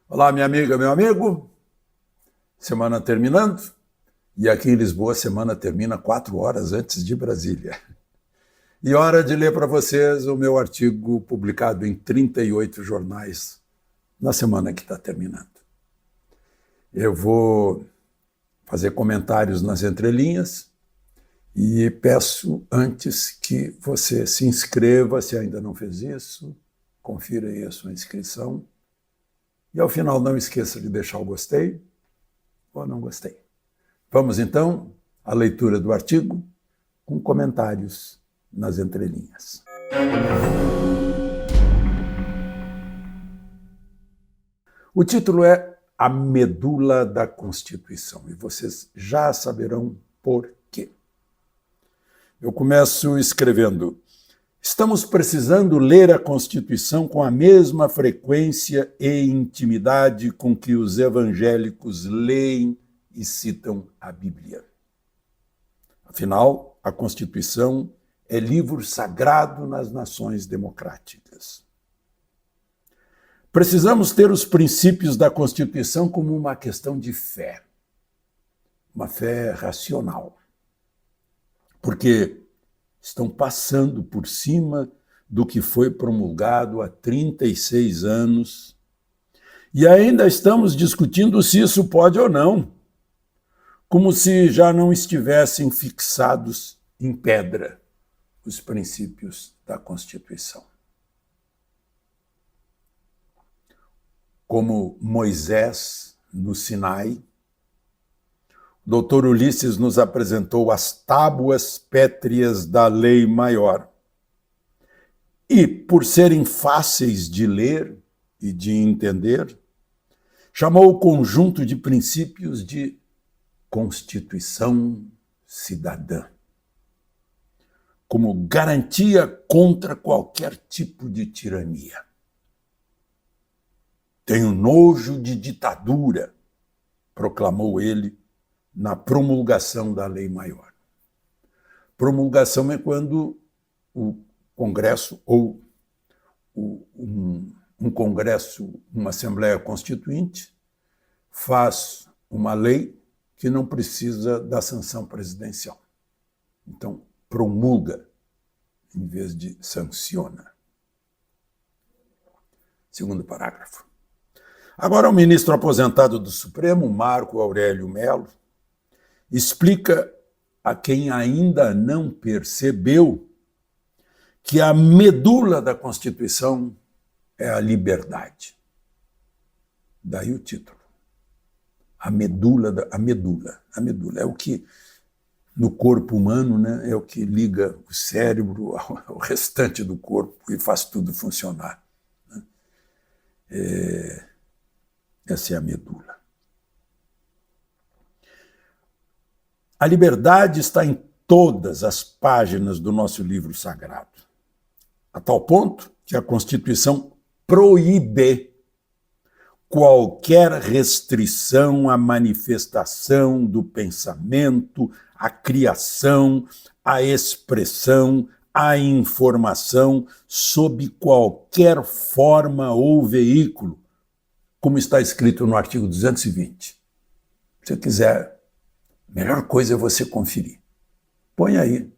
Olá, minha amiga, meu amigo. Semana terminando. E aqui em Lisboa, a semana termina 4 horas antes de Brasília. E hora de ler para vocês o meu artigo publicado em 38 jornais na semana que está terminando. Eu vou fazer comentários nas entrelinhas e peço antes que você se inscreva, se ainda não fez isso, confira aí a sua inscrição. E ao final não esqueça de deixar o gostei ou não gostei. Vamos então à leitura do artigo com comentários nas entrelinhas. O título é A Medula da Constituição e vocês já saberão por quê. Eu começo escrevendo: estamos precisando ler a Constituição com a mesma frequência e intimidade com que os evangélicos leem e citam a Bíblia. Afinal, a Constituição é livro sagrado nas nações democráticas. Precisamos ter os princípios da Constituição como uma questão de fé, uma fé racional, porque estão passando por cima do que foi promulgado há 36 anos e ainda estamos discutindo se isso pode ou não, como se já não estivessem fixados em pedra os princípios da Constituição. Como Moisés no Sinai, o Dr. Ulisses nos apresentou as tábuas pétreas da lei maior. E, por serem fáceis de ler e de entender, chamou o conjunto de princípios de Constituição Cidadã, como garantia contra qualquer tipo de tirania. Tenho nojo de ditadura, proclamou ele na promulgação da lei maior. Promulgação é quando o Congresso ou um Congresso, uma Assembleia Constituinte, faz uma lei que não precisa da sanção presidencial. Então, promulga em vez de sanciona. Segundo parágrafo. Agora, o ministro aposentado do Supremo, Marco Aurélio Mello, explica a quem ainda não percebeu que a medula da Constituição é a liberdade. Daí o título. A medula é o que, no corpo humano, né, é o que liga o cérebro ao restante do corpo e faz tudo funcionar. Essa é a medula. A liberdade está em todas as páginas do nosso livro sagrado, a tal ponto que a Constituição proíbe qualquer restrição à manifestação do pensamento, à criação, à expressão, à informação, sob qualquer forma ou veículo, como está escrito no artigo 220. Se você quiser, a melhor coisa é você conferir. Põe aí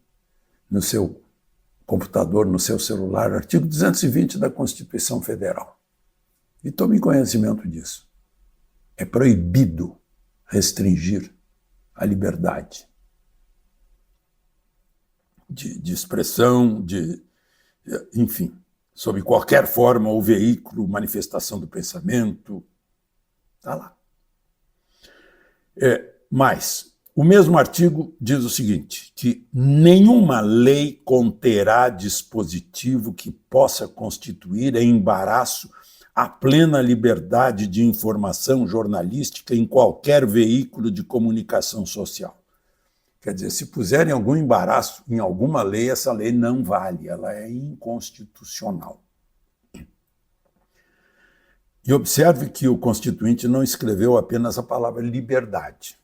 no seu computador, no seu celular, artigo 220 da Constituição Federal. E tome conhecimento disso. É proibido restringir a liberdade de expressão, enfim, sob qualquer forma ou veículo, manifestação do pensamento. Está lá. Mas o mesmo artigo diz o seguinte, que nenhuma lei conterá dispositivo que possa constituir embaraço à plena liberdade de informação jornalística em qualquer veículo de comunicação social. Quer dizer, se puserem algum embaraço em alguma lei, essa lei não vale, ela é inconstitucional. E observe que o Constituinte não escreveu apenas a palavra liberdade.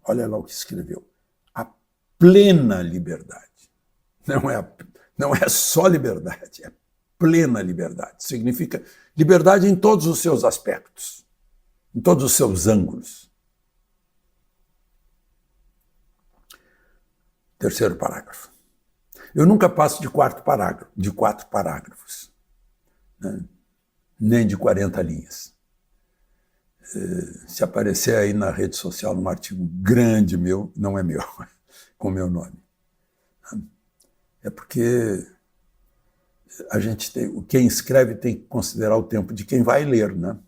Olha lá o que escreveu. A plena liberdade. Não é só liberdade, é plena liberdade. Significa liberdade em todos os seus aspectos. em todos os seus ângulos. Terceiro parágrafo. Eu nunca passo de quatro parágrafos, né? Nem de 40 linhas. Se aparecer aí na rede social um artigo grande meu, não é meu, com meu nome. É porque a gente quem escreve tem que considerar o tempo de quem vai ler, né?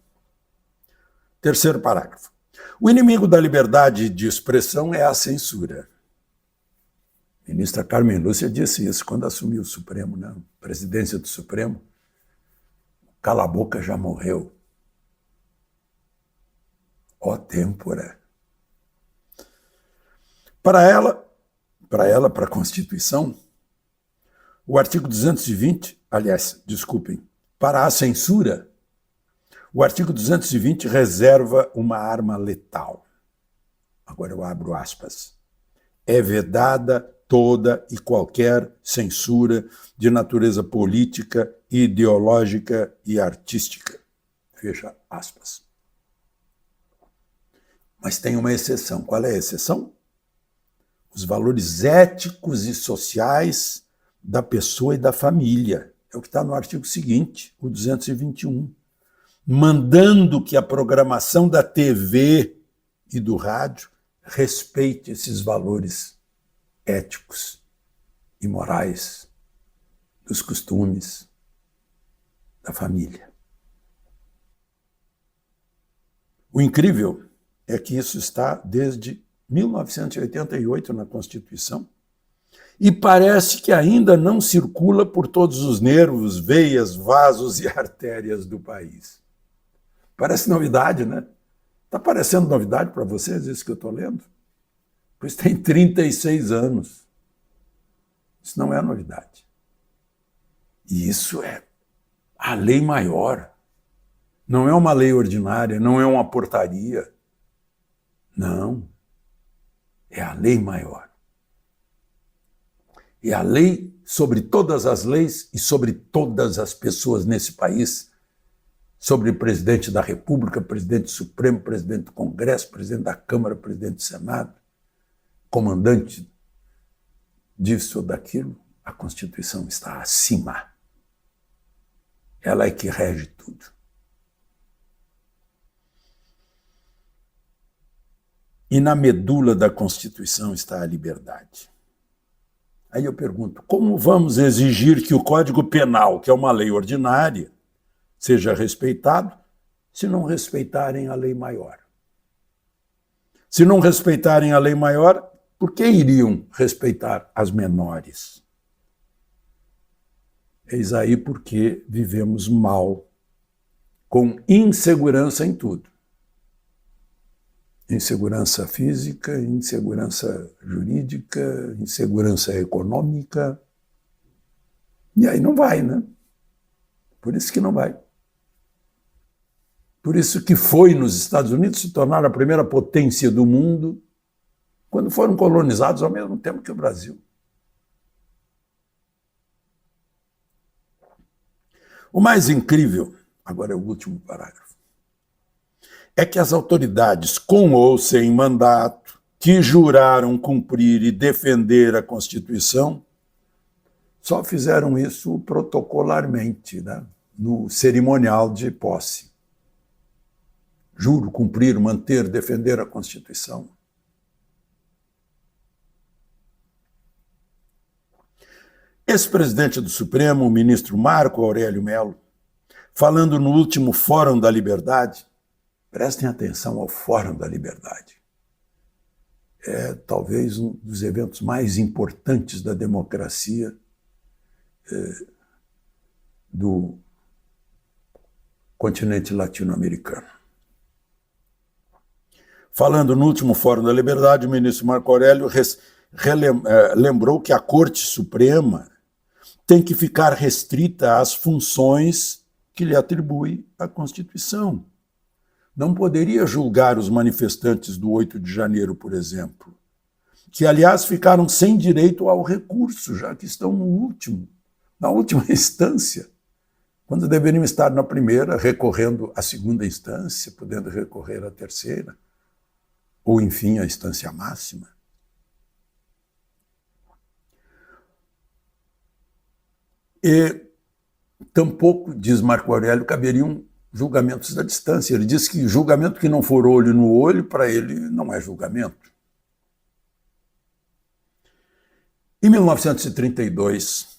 Terceiro parágrafo. O inimigo da liberdade de expressão é a censura. A ministra Carmen Lúcia disse isso quando assumiu o Supremo, né? A presidência do Supremo. Cala a boca, já morreu. Ó têmpora. Para a Constituição, o artigo 220, para a censura, o artigo 220 reserva uma arma letal. Agora eu abro aspas. É vedada toda e qualquer censura de natureza política, ideológica e artística. Fecha aspas. Mas tem uma exceção. Qual é a exceção? Os valores éticos e sociais da pessoa e da família. É o que está no artigo seguinte, o 221. Mandando que a programação da TV e do rádio respeite esses valores éticos e morais dos costumes da família. O incrível é que isso está desde 1988 na Constituição e parece que ainda não circula por todos os nervos, veias, vasos e artérias do país. Parece novidade, né? Está parecendo novidade para vocês isso que eu estou lendo? Pois tem 36 anos. Isso não é novidade. E isso é a lei maior. Não é uma lei ordinária, não é uma portaria. Não. É a lei maior. É a lei sobre todas as leis e sobre todas as pessoas nesse país. Sobre o presidente da República, presidente do Supremo, presidente do Congresso, presidente da Câmara, presidente do Senado, comandante disso ou daquilo, a Constituição está acima. Ela é que rege tudo. E na medula da Constituição está a liberdade. Aí eu pergunto, como vamos exigir que o Código Penal, que é uma lei ordinária, seja respeitado, se não respeitarem a lei maior? Se não respeitarem a lei maior, por que iriam respeitar as menores? Eis aí porque vivemos mal, com insegurança em tudo. Insegurança física, insegurança jurídica, insegurança econômica. E aí não vai, né? Por isso que não vai. Por isso que foi nos Estados Unidos se tornar a primeira potência do mundo quando foram colonizados ao mesmo tempo que o Brasil. O mais incrível, agora é o último parágrafo, é que as autoridades, com ou sem mandato, que juraram cumprir e defender a Constituição, só fizeram isso protocolarmente, né? No cerimonial de posse. Juro cumprir, manter, defender a Constituição. Ex-presidente do Supremo, o ministro Marco Aurélio Mello, falando no último Fórum da Liberdade, prestem atenção ao Fórum da Liberdade. É talvez um dos eventos mais importantes da democracia do continente latino-americano. Falando no último Fórum da Liberdade, o ministro Marco Aurélio lembrou que a Corte Suprema tem que ficar restrita às funções que lhe atribui a Constituição. Não poderia julgar os manifestantes do 8 de janeiro, por exemplo, que, aliás, ficaram sem direito ao recurso, já que estão na última instância, quando deveriam estar na primeira, recorrendo à segunda instância, podendo recorrer à terceira, ou, enfim, à instância máxima. E tampouco, diz Marco Aurélio, caberiam julgamentos da distância. Ele diz que julgamento que não for olho no olho, para ele, não é julgamento. Em 1932,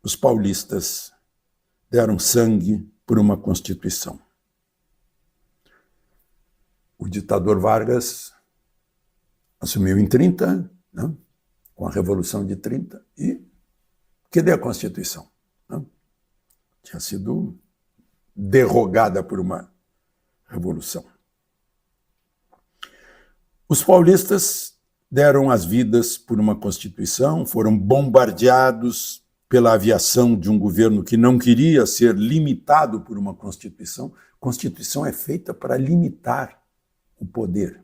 os paulistas deram sangue por uma Constituição. O ditador Vargas assumiu em 30, né, com a Revolução de 30, e cadê a Constituição? Né? Tinha sido derrogada por uma revolução. Os paulistas deram as vidas por uma Constituição, foram bombardeados pela aviação de um governo que não queria ser limitado por uma Constituição. Constituição é feita para limitar o poder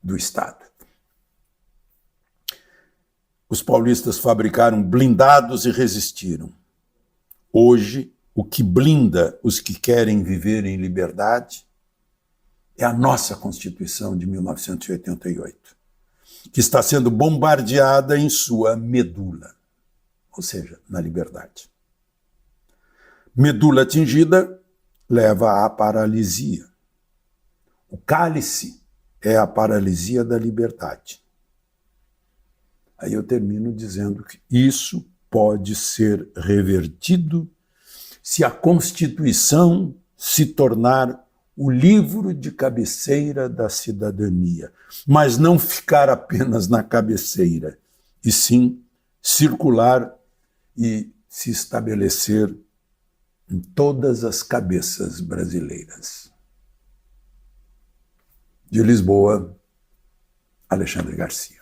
do Estado. Os paulistas fabricaram blindados e resistiram. Hoje, o que blinda os que querem viver em liberdade é a nossa Constituição de 1988, que está sendo bombardeada em sua medula, ou seja, na liberdade. Medula atingida leva à paralisia. O cálice é a paralisia da liberdade. Aí eu termino dizendo que isso pode ser revertido se a Constituição se tornar o livro de cabeceira da cidadania, mas não ficar apenas na cabeceira, e sim circular e se estabelecer em todas as cabeças brasileiras. De Lisboa, Alexandre Garcia.